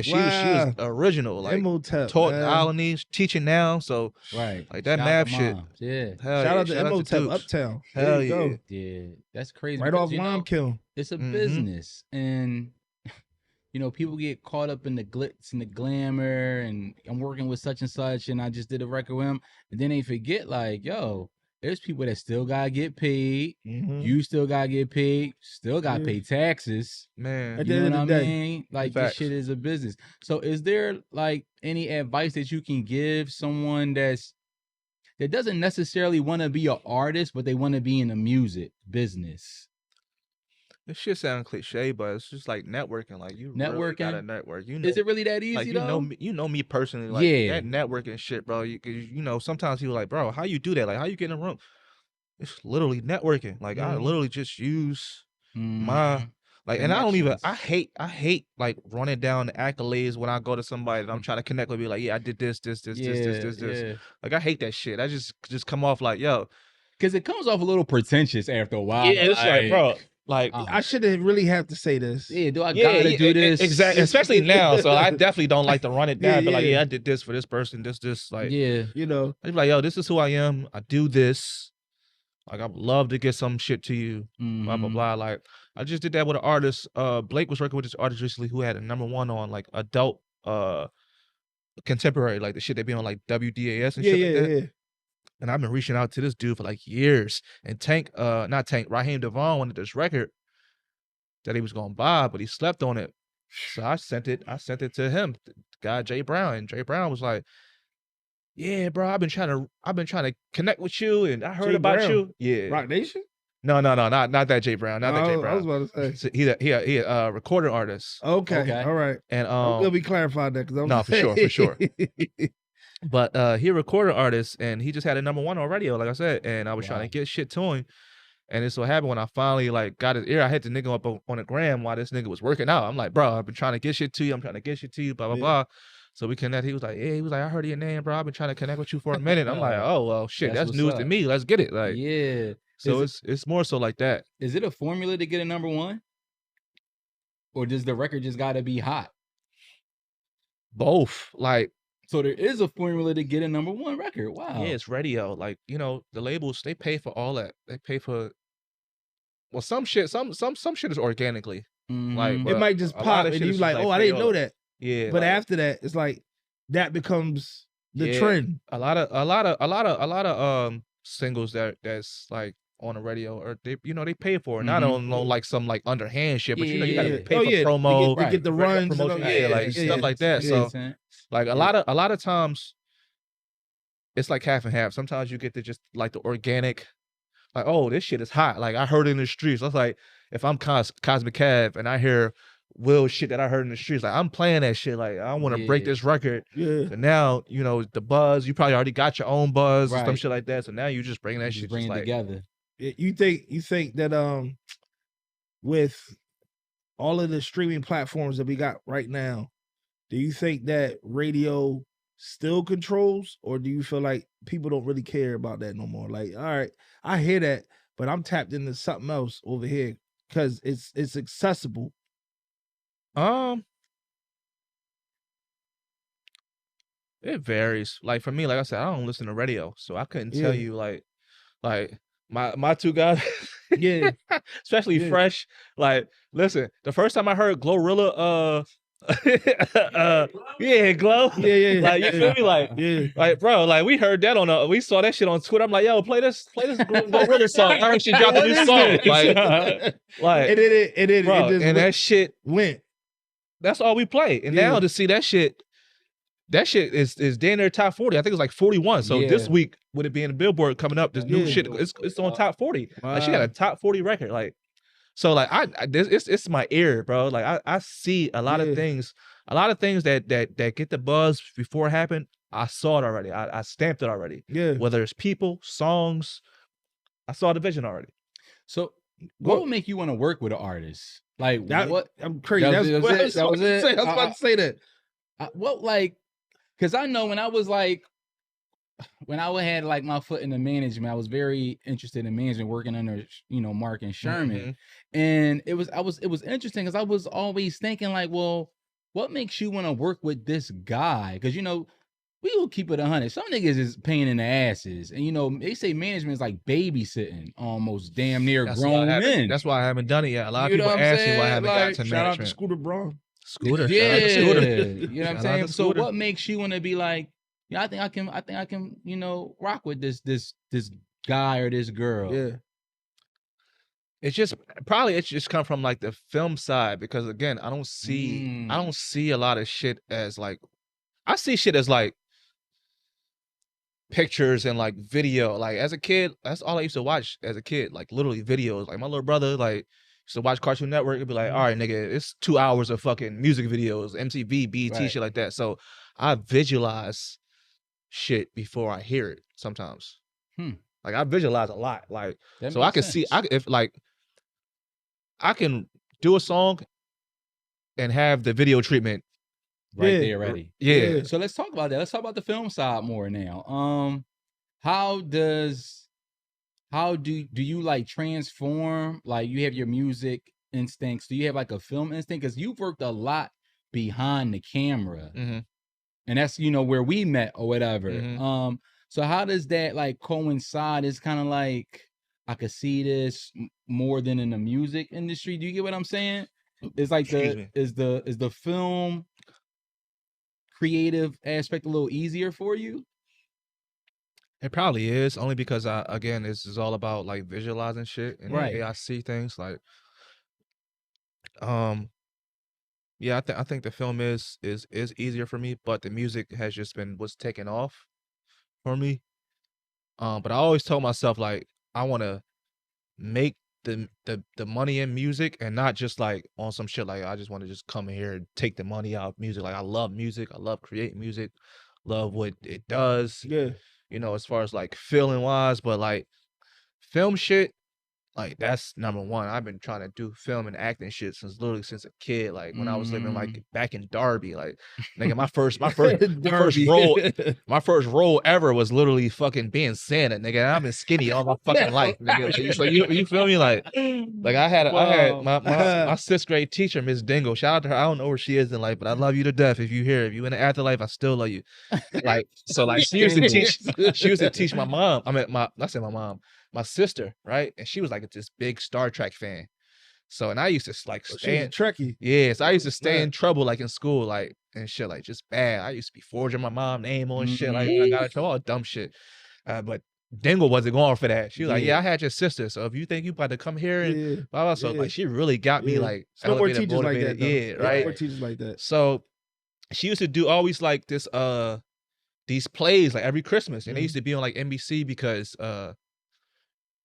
she was original. Like Emotep, taught Alani's teaching now. So like that math shit. Yeah. Shout out to Emotep Uptown. Hell yeah. Yeah. That's crazy. Right off Lime Kiln. It's a business. And you know, people get caught up in the glitz and the glamour and I'm working with such and such and I just did a record with him. And then they forget like, yo, there's people that still gotta get paid. You still gotta get paid. Still gotta pay taxes. Man, at the end of the day, like this shit is a business. So, is there like any advice that you can give someone that doesn't necessarily want to be an artist, but they want to be in the music business? This shit sounds cliche, but it's just like networking. Like you really gotta network. You know, is it really that easy? Like, you know me personally. Like that networking shit, bro. You know, sometimes people like, bro, how you do that? Like, how you get in a room? It's literally networking. Like I literally just use my Like, and I don't even. I hate like running down the accolades when I go to somebody and I'm trying to connect with. Be like, yeah, I did this. Like, I hate that shit. I just come off like, yo, because it comes off a little pretentious after a while. yeah, it's like, bro, like I shouldn't really have to say this. Yeah, do I gotta do this? Exactly, especially now. So I definitely don't like to run it down. But like, yeah, I did this for this person. This, like, yeah, you know, I'd be like, yo, this is who I am. I do this. Like, I'd love to get some shit to you. Blah blah blah. Like, I just did that with an artist. Blake was working with this artist recently who had a #1 on like adult contemporary, like the shit they be on like WDAS and shit like that. Yeah. And I've been reaching out to this dude for like years. And Raheem Devon wanted this record that he was gonna buy, but he slept on it. So I sent it to him, the guy Jay Brown. And Jay Brown was like, yeah, bro, I've been trying to connect with you, and I heard Jay about Brown. you. Yeah. Rock Nation? No, not that Jay Brown. Not that Jay Brown. I was about to say. So he a recording artist. Okay. All right. And let me clarify that because for sure. But he a recording artist, and he just had a #1 on radio, like I said, and I was trying to get shit to him. And it's so happened when I finally like got his ear, I hit the nigga up on the gram while this nigga was working out. I'm like, bro, I've been trying to get shit to you. Blah, blah, blah. So we connect. He was like, I heard your name, bro. I've been trying to connect with you for a minute. I'm like, oh, well, shit, that's news to me. Let's get it. Like, yeah. So it's more so like that. Is it a formula to get a #1? Or does the record just gotta be hot? Both. Like, so there is a formula to get a #1 record. Wow. Yeah, it's radio. Like, you know, the labels, they pay for all that. They pay for, well, some shit is organically. Like, it might just pop and you like, I didn't know that. Yeah. But like, after that, it's like that becomes the trend. A lot of singles that's like on the radio, or they pay for it. Not on like some like underhand shit, but you gotta pay for promo, to get the runs, promotion, stuff like that. So like a lot of times it's like half and half. Sometimes you get to just like the organic, like, oh, this shit is hot. Like, I heard it in the streets. I was like, if I'm Cosmic Cav and I hear Will shit that I heard in the streets, like, I'm playing that shit. Like, I want to break this record. Yeah. And now, the buzz, you probably already got your own buzz or some shit like that. So now you just bring that shit bring it together. You think that with all of the streaming platforms that we got right now, do you think that radio still controls, or do you feel like people don't really care about that no more? Like, all right, I hear that, but I'm tapped into something else over here because it's accessible. It varies. Like, for me, like I said, I don't listen to radio, so I couldn't tell you like my two guys, especially Fresh. Like, listen, the first time I heard Glorilla, Glow, like, you feel me, like, bro, like, we heard that we saw that shit on Twitter. I'm like, yo, play this Glorilla song. I heard she dropped a new song, like, and that shit went. That's all we play, and now to see that shit is damn near top 40. I think it's like 41. So this week, with it being the Billboard coming up, this new shit, it's on top 40. Wow. Like, she got a top 40 record. Like, so like it's my ear, bro. Like, I see a lot of things that get the buzz before it happened. I saw it already. I stamped it already. Yeah. Whether it's people, songs, I saw the vision already. So what would make you want to work with an artist? Like, what? I'm crazy. That was it. I was about to say that. Because I know when I had like my foot in the management, I was very interested in management, working under Mark and Sherman, and it was interesting because I was always thinking like, well, what makes you want to work with this guy? Because we will keep it 100. Some niggas is pain in the asses, and they say management is like babysitting, almost damn near grown men. That's why I haven't done it yet. A lot of people ask me why I haven't got to management. Shout out to Scooter Braun. Scooter, you know what I'm saying? So what makes you want to be like, I think I can, rock with this guy or this girl? Yeah. It's just come from like the film side, because again, I don't see a lot of shit as like, I see shit as like pictures and like video. Like, as a kid, that's all I used to watch as a kid, like literally videos. Like, my little brother, like, so watch Cartoon Network, it'd be like, all right, nigga, it's 2 hours of fucking music videos, MTV, BET, shit like that. So I visualize shit before I hear it sometimes. Like, I visualize a lot. Like, that so I can sense. I can do a song and have the video treatment there ready. Yeah. So let's talk about that. Let's talk about the film side more now. How do you like transform? Like you have your music instincts. Do you have like a film instinct? Because you've worked a lot behind the camera, and that's where we met or whatever. So how does that like coincide? It's kind of like I could see this more than in the music industry. Do you get what I'm saying? It's like is the film creative aspect a little easier for you? It probably is, only because again, this is all about like visualizing shit and I see things like, yeah, I think the film is easier for me, but the music has just been what's taken off for me. But I always told myself like I want to make the money in music and not just like on some shit like I just want to just come in here and take the money out of music. Like I love music, I love creating music, love what it does. Yeah. As far as like feeling wise, but like film shit, like that's number one. I've been trying to do film and acting shit since a kid. Like when I was living like back in Derby, like nigga, my first role ever was literally fucking being Santa, nigga. I've been skinny all my fucking life, nigga. So you feel me? Like I had my sixth grade teacher, Miss Dingle. Shout out to her. I don't know where she is in life, but I love you to death. If you in the afterlife, I still love you. Like so, like she used to teach my mom. I said my mom. My sister, right? And she was like this big Star Trek fan. So, and I used to like stay in Trekkie. Yeah, so I used to stay in trouble like in school, like and shit, like just bad. I used to be forging my mom's name on shit, like I got into all dumb shit. But Dingle wasn't going for that. She was like, "Yeah, I had your sister, so if you think you about to come here and blah blah," so like she really got me like no more teachers like that. Yeah, right. No more teachers like that. So she used to do always like this these plays like every Christmas, and they used to be on like NBC because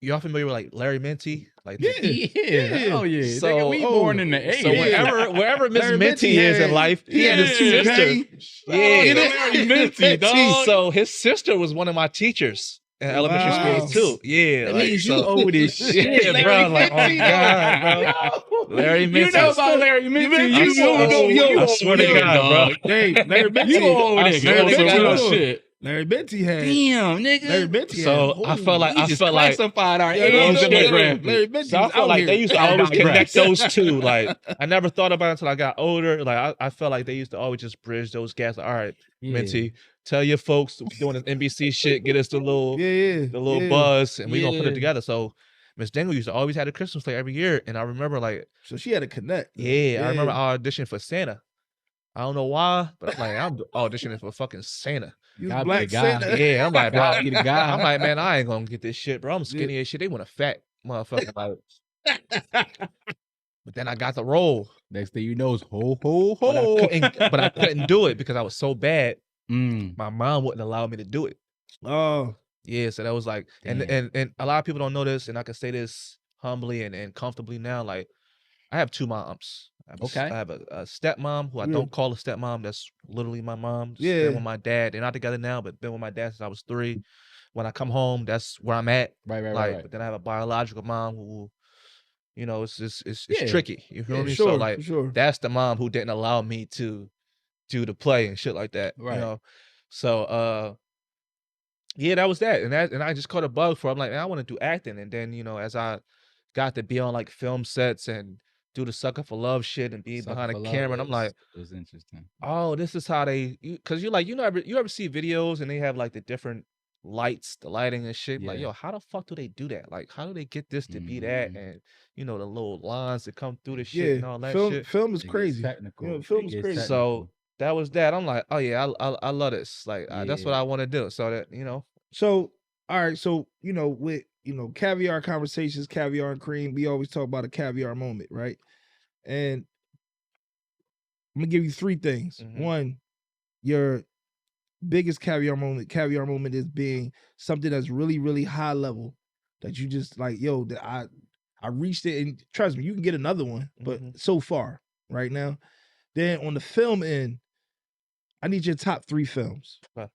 y'all familiar with like Larry Minty? Like Oh yeah. So nigga, we born in the 80s. So wherever Miss Minty is in life, he had his sister. Larry Minty, dog. So his sister was one of my teachers in elementary school too. Yeah, that like, means you old as shit. Yeah, bro. Like, oh god, bro. Larry Minty. You know about Larry Minty? I swear to God, bro. Hey, Larry Minty. You old nigga. Shit. Larry Minty had. Damn, nigga. Larry Minty so had. I felt like classified our age demographic. Larry Minty. So I felt like they used to always connect those two. Like I never thought about it until I got older. Like I felt like they used to always just bridge those gaps. Like, all right, Minty, tell your folks we're doing this NBC shit. Get us the little buzz, and we gonna put it together. So Miss Dingle used to always have a Christmas play every year, and I remember like so she had to connect. Yeah, I remember I auditioned for Santa. I don't know why, but I'm auditioning for fucking Santa. You black Santa. Yeah, I'm like, bro, I'm like, man, I ain't gonna get this shit, bro. I'm skinny as shit. They want a fat motherfucker. Like, but then I got the role. Next thing you know is ho ho ho. But I couldn't do it because I was so bad. My mom wouldn't allow me to do it. Oh, yeah. So that was like, and a lot of people don't know this, and I can say this humbly and comfortably now. Like, I have two moms. I have a stepmom who I don't call a stepmom. That's literally my mom. Been with my dad. They're not together now, but been with my dad since I was 3. When I come home, that's where I'm at. Right. But then I have a biological mom who, it's tricky. You feel me? Sure, so like, that's the mom who didn't allow me to do the play and shit like that. Right. You know? So yeah, that was that. And I just caught a bug for it. I'm like, man, I want to do acting. And then, as I got to be on like film sets and do the Sucker for Love shit and be behind a camera, and I'm like, it was interesting. Oh, this is how they, because you're like, you ever see videos and they have like the different lights, the lighting and shit. Like, yo, how the fuck do they do that? Like, how do they get this to be that? And the little lines that come through the shit and all that shit. Film is crazy. Technical. Film is crazy. So that was that. I'm like, oh yeah, I love this. Like, that's what I want to do. So that So all right, so with Caviar Conversations, Caviar and Cream, we always talk about a caviar moment, right? And I'm gonna give you 3 things. One, your biggest caviar moment. Caviar moment is being something that's really, really high level that you just like, yo, that I reached it, and trust me, you can get another one, but so far right now. Then on the film end, I need your top 3 films. Okay.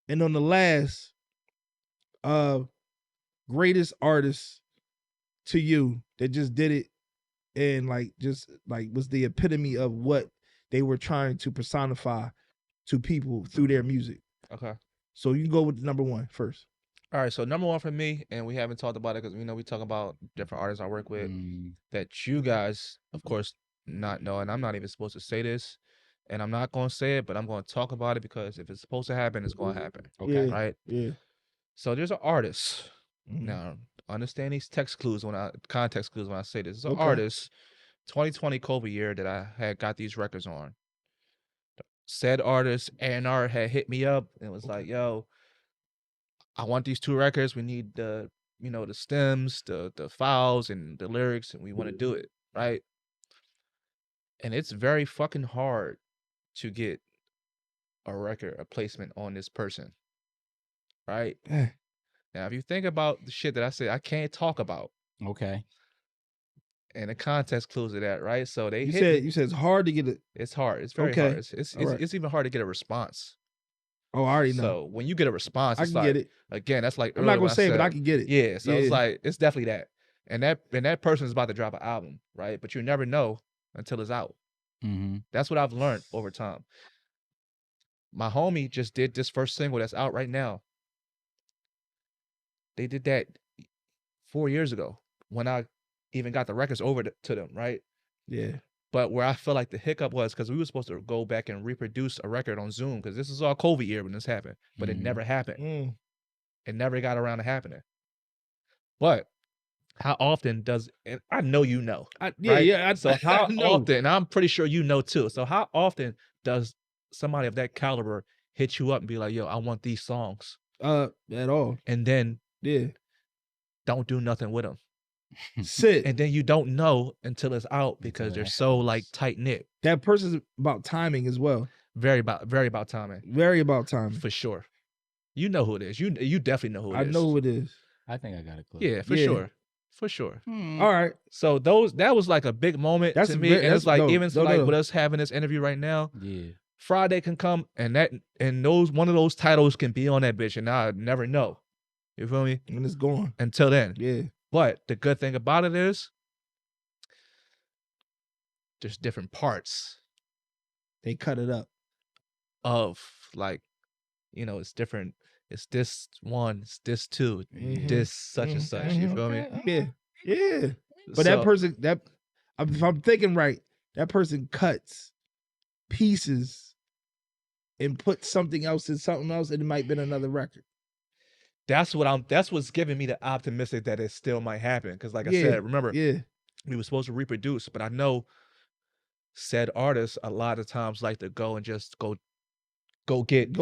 And on the last, greatest artist to you that just did it and like just like was the epitome of what they were trying to personify to people through their music. Okay. So you can go with number 1 first. All right. So number 1 for me, and we haven't talked about it because we talk about different artists I work with that you guys, of course, not know, and I'm not even supposed to say this, and I'm not going to say it, but I'm going to talk about it because if it's supposed to happen, it's going to happen. Okay. Yeah. Right. Yeah. So there's an artist. Now, understand these context clues when I say this. It's an artist, 2020 COVID year that I had got these records on. Said artist A&R had hit me up and was like, "Yo, I want these 2 records. We need the the stems, the files, and the lyrics, and we want to do it right." And it's very fucking hard to get a placement on this person, right? Now, if you think about the shit that I said I can't talk about, okay, and the context clues of that, right? So they you said it's hard to get it. It's hard. It's very hard. It's even hard to get a response. Oh, I already know. So when you get a response, I it's can like, get it. Again, that's like I'm not gonna say it, but I can get it. Yeah. So it's like it's definitely that, and that person is about to drop an album, right? But you never know until it's out. That's what I've learned over time. My homie just did this first single that's out right now. They did that 4 years ago when I even got the records over to them, right? Yeah. But where I feel like the hiccup was because we were supposed to go back and reproduce a record on Zoom because this is all COVID year when this happened, but it never happened. It never got around to happening. But how often does, and I know you know. So how often, and I'm pretty sure you know too. So how often does somebody of that caliber hit you up and be like, "Yo, I want these songs"? At all. And then don't do nothing with them. Sit. And then you don't know until it's out because they're so like tight knit. That person's about timing as well. Very about timing. Very about timing. For sure. You know who it is. You definitely know who it is. I know who it is. I think I got a clue. Yeah, for sure. For sure. All right. So that was like a big moment to me. And it's like with us having this interview right now. Yeah. Friday can come and one of those titles can be on that bitch and I never know. You feel me? And it's gone. Until then. Yeah. But the good thing about it is there's different parts. They cut it up. Of like, it's different. It's this one, it's this two, this such and such. You feel me? Yeah. Yeah. But that person, if I'm thinking right, that person cuts pieces and puts something else in something else, and it might have been another record. That's what's giving me the optimistic that it still might happen. Because like I said, remember, we were supposed to reproduce, but I know said artists a lot of times like to go and just go get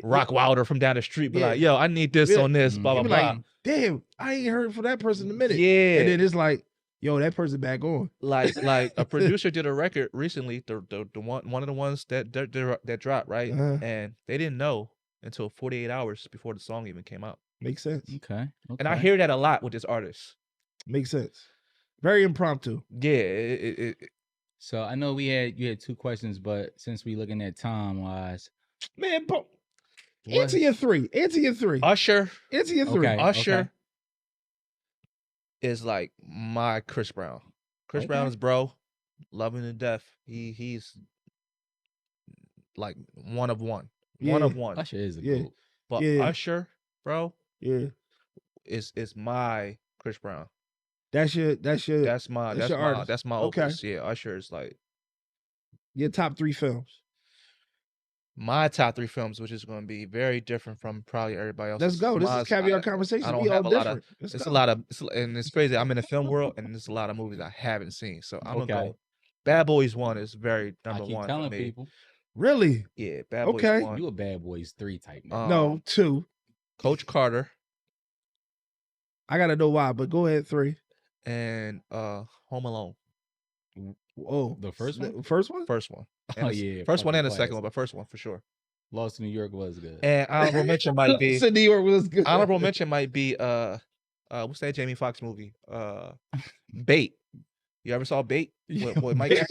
Rock Wilder from down the street, be like, "Yo, I need this on this, blah blah blah." Like, damn, I ain't heard from that person in a minute. Yeah, and then it's like, yo, that person back on. Like a producer did a record recently, the one of the ones that dropped, right? And they didn't know until 48 hours before the song even came out. Makes sense. Okay. And I hear that a lot with this artist. Makes sense. Very impromptu. Yeah. So I know you had 2 questions, but since we looking at time wise, man, answer your 3. Answer your 3. Usher. Answer your 3. Okay, Usher is like my Chris Brown. Chris Brown is bro. Love him to death. He's like one of one. One of one. Usher is a goat. But Usher, bro, is my Chris Brown. That's my artist. That's my opus. Yeah, Usher is like your top 3 films. My top 3 films, which is going to be very different from probably everybody else. Let's go. This is Caviar Conversation. I don't have a lot of. And it's crazy. I'm in the film world, and there's a lot of movies I haven't seen. So I'm gonna go. Bad Boys 1 is very number 1 telling for me. People. Really? Yeah, Bad Boys 1. You a Bad Boys 3 type man. No, 2. Coach Carter. I gotta know why, but go ahead. 3. And Home Alone. Oh, the first one? First one? First one. And first one and the second one, but first one for sure. Lost in New York was good. And honorable mention might be New York was good. Honorable mention might be what's that Jamie Foxx movie? Bait. You ever saw Bait? With Mike? I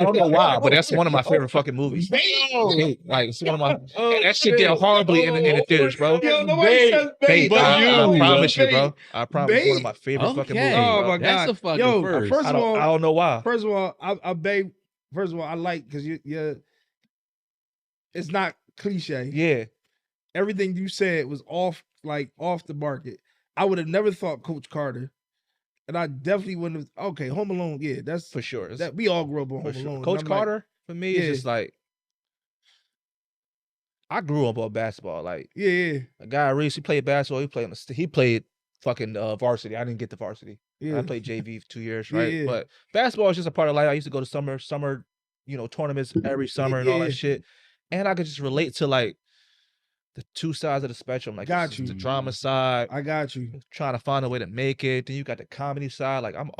don't know why, but that's one of my favorite fucking movies. Bait. Like it's one of my. That shit did horribly in the theaters, bro. Yo, nobody says Bait. Bait. I promise you, bro. I promise. It's one of my favorite fucking movies. Okay. Oh my god, That's a fucking yo, first. First of all, I don't know why. First of all, I beg. First of all, I like because you it's not cliche. Yeah. Everything you said was off the market. I would have never thought Coach Carter, and I definitely wouldn't have. Okay, Home Alone, yeah, that's For sure. that we all grew up on For Home sure. Alone. Coach Carter, for me, is just like I grew up on basketball. Like yeah. a guy Reese, he played basketball. He played fucking varsity. I didn't get the varsity. Yeah. I played JV for 2 years, right? Yeah. But basketball is just a part of life. I used to go to summer, tournaments every summer and all Yeah. that shit. And I could just relate to like the two sides of the spectrum. Like Got you. the drama side, I got you. trying to find a way to make it. Then you got the comedy side. Like I'm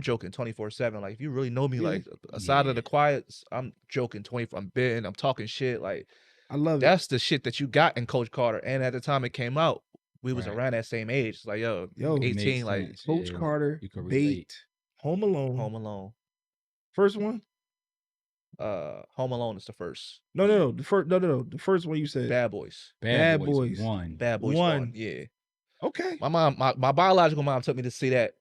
joking 24/7. Like if you really know me, like aside of the quiet, I'm joking 24. I'm bidding. I'm talking shit. Like I love that's the shit that you got in Coach Carter. And at the time it came out, we was around that same age. It's like yo, 18. Like Coach Carter, you can Bait, relate. Home Alone. Home Alone. First one? Home Alone is the first. No. The first one you said. Bad Boys. Bad Boys. One. Bad Boys One. 1. Yeah. Okay. My mom, my biological mom took me to see that.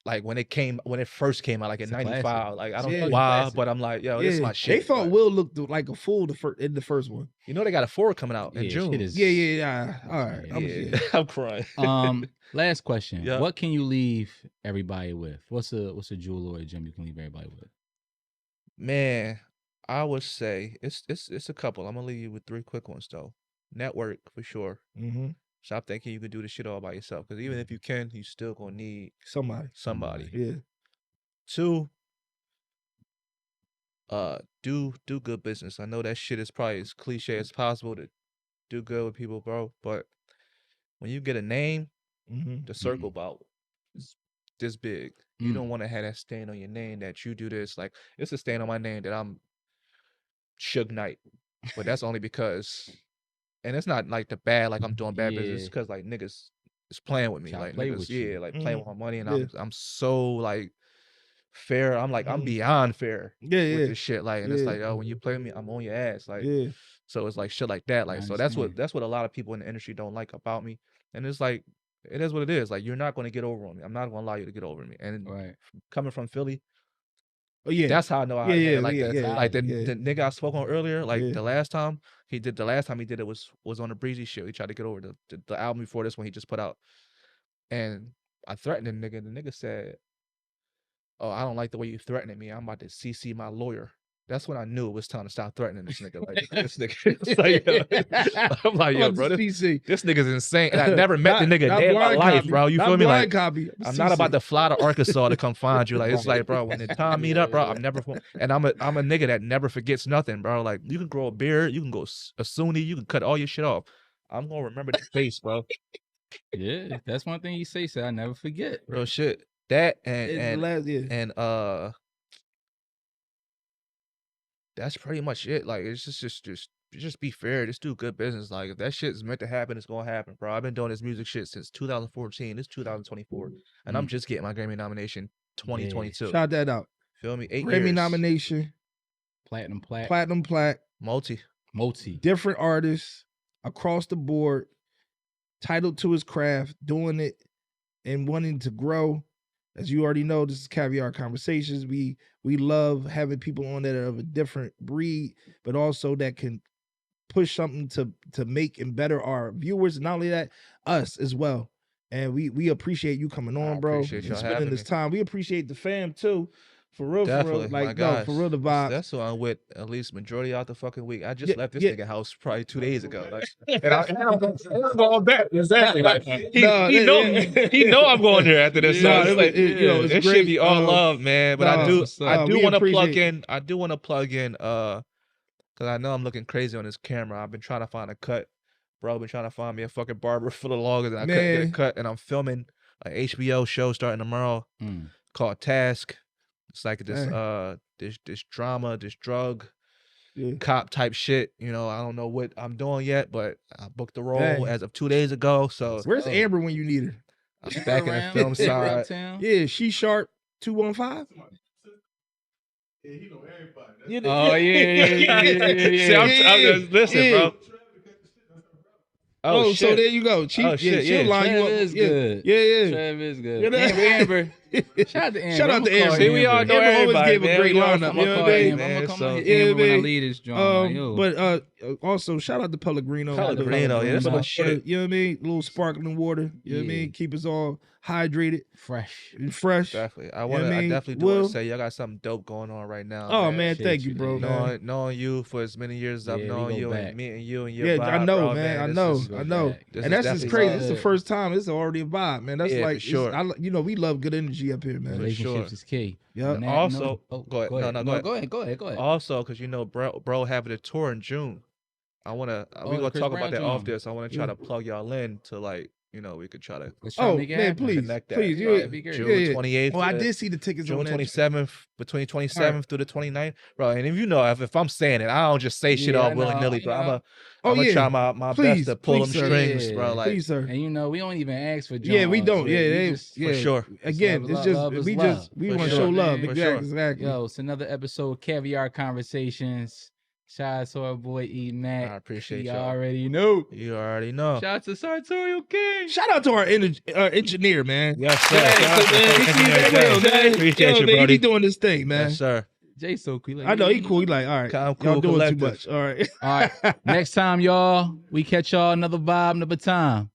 Like when it first came out, like in It's a classic. '95. Like I don't know Yeah. why, Classic. but I'm like, yo, this is my shit. They thought Like, Will looked like a fool in the first one. you know they got a 4 coming out in Yeah, June. shit is- Yeah. All right. Yeah. I'm crying. Last question. Yeah. What can you leave everybody with? What's a jewel or a gem you can leave everybody with? Man, I would say it's a couple. I'm gonna leave you with 3 quick ones though. Network for sure. Mm-hmm. Stop thinking you can do this shit all by yourself. Because even if you can, you still gonna need somebody. Yeah. 2, do good business. I know that shit is probably as cliche as possible to do good with people, bro. But when you get a name, Mm-hmm. the circle about is this big. You don't want to have that stain on your name that you do this. Like it's a stain on my name that I'm Suge Knight. But that's only because, and it's not like the bad, like I'm doing bad business. It's because like niggas is playing with me. Tryna Like play niggas, with you. like playing with my money, and Yeah. I'm so like fair. I'm like I'm beyond fair with Yeah. this shit. Like, and it's like, oh, when you play with me, I'm on your ass. Like, Yeah. so it's like shit like that. Like, so that's understand. what a lot of people in the industry don't like about me. And it's like, it is what it is. Like, you're not going to get over on me. I'm not going to allow you to get over me. And Right. coming from Philly, Oh yeah. that's how I know. Yeah, Like yeah, the, yeah, like the, yeah. the nigga I spoke on earlier. Like Yeah. the last time he did it was on the Breezy show. He tried to get over the album before this one he just put out, and I threatened the nigga. The nigga said, "Oh, I don't like the way you threatening me. I'm about to CC my lawyer." That's when I knew it was time to stop threatening this nigga. Like this nigga, it's like, I'm like, yo, bro, this nigga's insane. And I never met the nigga a day in my life, bro. You feel me? Like, I'm not about to fly to Arkansas to come find you. Like, it's like, bro, when the time meet up, bro, I'm never. And I'm a nigga that never forgets nothing, bro. Like, you can grow a beard, you can go a Sunni, you can cut all your shit off. I'm gonna remember the face, bro. Yeah, that's one thing you say, so I never forget. Real shit. That and that's pretty much it. Like, it's just be fair. Just do good business. Like, if that shit is meant to happen, it's gonna happen, bro. I've been doing this music shit since 2014. It's 2024, and I'm just getting my Grammy nomination 2022. Shout that out. Feel me? 8 Grammy years. nomination, Platinum plaque, multi, multi. different artists across the board, titled to his craft, doing it and wanting to grow. As you already know, this is Caviar Conversations. We love having people on that are of a different breed, but also that can push something to make and better our viewers. And not only that, us as well. And we appreciate you coming on, bro. appreciate y'all and spending having this me. time. We appreciate the fam too. For real, Definitely, for real. my Like, guys. no, for real, the vibe. That's who I'm with at least majority out the fucking week. I just Yeah, left this yeah. nigga house probably 2 days ago. Like, and I'm going back. Exactly. Like, he know I'm going there after this. No, So it's like, it's it great. should be all love, man. But I do we want to plug appreciate- in. I do want to plug in. Because I know I'm looking crazy on this camera. I've been trying to find a cut. Bro, I've been trying to find me a fucking barber for the longest, and I couldn't get a cut. And I'm filming an HBO show starting tomorrow called Task. It's like this drama, this drug cop type shit. You know, I don't know what I'm doing yet, but I booked the role as of 2 days ago. So where's Amber when you need her? I'm back in the film side. Yeah, she sharp. 215? Yeah, he know everybody. Yeah, Oh yeah. See, I'm just listen, bro. Oh, so there you go. Chief, Oh, shit, she'll yeah. line you Trev up. is Yeah, good. yeah. Trev is good. You know? Amber. Shout out to Amber. Shout out I'ma to call Amber. See, we all know Amber always everybody, gave a man. great We all lineup. I'm You gonna know call what I mean? Amber. I'm gonna come So- on Yeah, Amber when I man. leave this joint. Yo. But also shout out to Pellegrino. Pellegrino, yeah, that's For my the- shit. You know what I mean? A little sparkling water. You know what I Yeah. mean? Keep us all hydrated fresh. and fresh. Definitely. I mean? definitely do want Will? to say y'all got something dope going on right now. Oh man, Shit, thank you, you bro. did. Man. Knowing you for as many years as I've Yeah, we known go you back. and meeting you and your Yeah, vibe, I know, bro, man. I this know, is- go I know. back. This And is that's just definitely crazy. good. It's the first time. It's already a vibe, man. That's Yeah, like, for sure. you know, we love good energy up here, man. Relationships sure. is key. Yeah. On that Also- note- go ahead. No, go ahead. Go ahead. Also, because you know, bro having a tour in June. I wanna Oh, we the gonna Chris talk Brown about that joint. off this. I wanna try Yeah. to plug y'all in to like, you know, we could try to Let's try to Oh make it man, happen. please, connect that. please, Yeah, yeah. that'd be great. June Yeah, yeah. 28th. Oh, I to did see the tickets June on that. 27th, between 27th through the 29th, bro. And if you know, if I'm saying it, I don't just say shit Yeah, all I know, willy nilly, I bro. know. I'm gonna yeah. try my Please, best to pull them please, sir. strings, Yeah. bro. Like Please, sir. And you know, we don't even ask for joints. Yeah, we don't. We Yeah, they, just, yeah. for sure. Again, Love, it's love, just love is we love. just we For want to sure. show love. For Exactly, sure. exactly. Yo, it's another episode of Caviar Conversations. Shout out to our boy EMac. I appreciate you y'all. already know. You already know. Shout out to Sartorial King. Shout out to our engineer, man. Yes, sir. Yeah, Shout out to man, fucking he- engineer yo, Jay. man, Appreciate yo, you, man, he Brody. be doing this thing, man. Yes, sir. Jay so cool. Like, I know he cool. He like, all right, I'm y'all cool, doing collective. too much. All right. All right. Next time, y'all, we catch y'all another vibe, another time.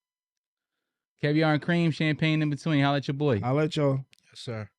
Caviar and cream, champagne in between. Holla at your boy. I'll let y'all. Yes, sir.